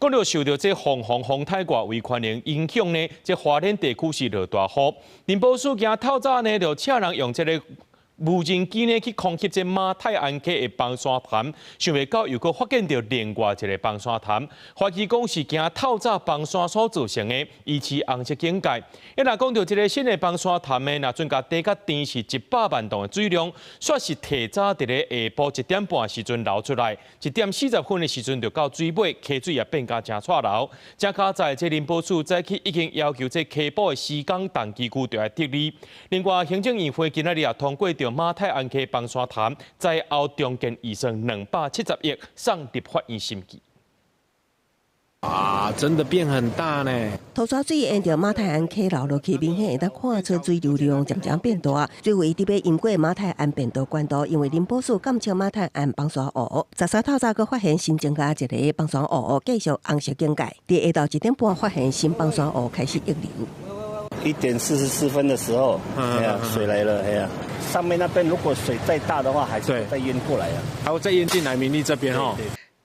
讲到受到这风台外围环流影响呢，这花莲地区是落大雨。林保署今透早呢，就请人用这个无人机呢去空袭这马太安溪的崩山潭，想袂到又搁发现到另外一个崩山潭，怀疑讲是今透早崩山所造成的，疑似红色警戒。若讲到这个新的崩山潭呢，若准甲地甲甜是100万吨的水量，说是提早伫咧下晡1点半时阵流出来，1点40分的时阵就到水尾，溪水也变甲真错流。正加在这林保署早起已经要求这溪保的施工同期区就要撤离。另外，行政院会今仔日也通过着马太安溪崩山潭在后重建预算270亿，送立法院审议。啊，真的变很大呢！土沙水沿着马太安溪流落去，明显会当看出水流量渐渐变大。最为特别因过马太安变道管道，因为林保署监测马太安崩山湖，13透早，佮发现新增加一个崩山湖，继续红色警戒。伫下昼1点半发现新崩山湖开始溢流。1点44分的时候，水来了，上面那边如果水再大的话，还是会再淹过来啊，还会再淹进来民立这边哦。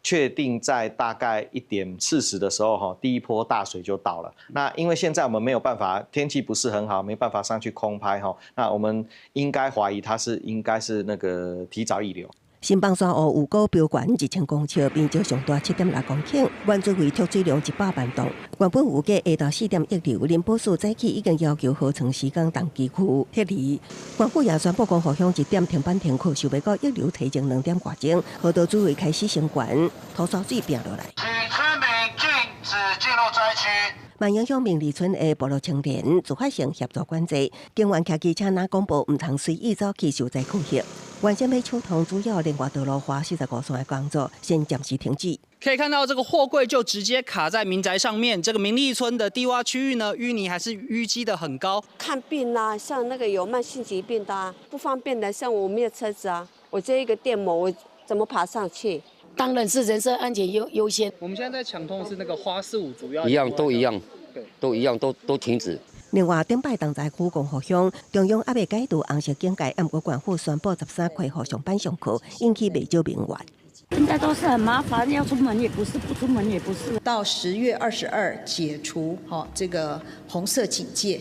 确定在大概1点40的时候，第一波大水就到了。那因为现在我们没有办法，天气不是很好，没办法上去空拍那我们应该怀疑它应该是那个提早溢流。新崩山湖有高标悬1000公尺，边潮上大7.6公顷，原水位蓄水量100万吨。原本预计下到4点溢流，林保署早起已经要求河床施工同期区撤离。县府也宣布讲，河乡1点停班停课，想要到溢流提前2点外钟，河道水位开始升悬，土沙水变落来。请村民禁止进入灾区。万影乡明利村的部落青年自发性协助管制，警员骑机车拿公布，唔通随意走去受灾区域。原先要疏通主要连外道路花45线的工作，先暂时停止。可以看到，这个货柜就直接卡在民宅上面。这个明利村的低洼区域呢，淤泥还是淤积的很高。看病啊，像那个有慢性疾病的啊，不方便的，像我没有车子啊，我这一个电摩，我怎么爬上去？当然是人身安全优先。我们现在在抢通的是那个花45主要一样都一样，都一样都停止。另外，顶摆同在区公河乡，中央还未解除红色警戒，不过县府宣布13块互上班上课，引起不少民怨。现在都是很麻烦，要出门也不是，不出门也不是。到10月22解除这个红色警戒。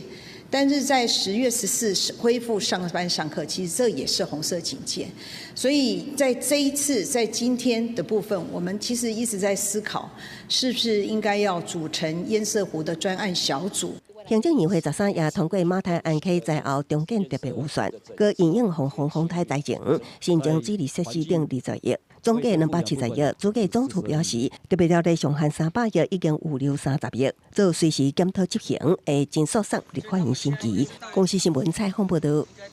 但是在10月14恢复上班上课，其实这也是红色警戒，所以在这一次在今天的部分，我们其实一直在思考，是不是应该要组成堰塞湖的专案小组。行政院会13也通过马太安溪灾后重建特别预算，佮因应风台灾情，新增水利设施等20亿，总计270亿。主计总处表示，特别条例上限300亿已经预留30亿，做随时检讨执行，会尽速送立法院审议。公司新闻采访报道。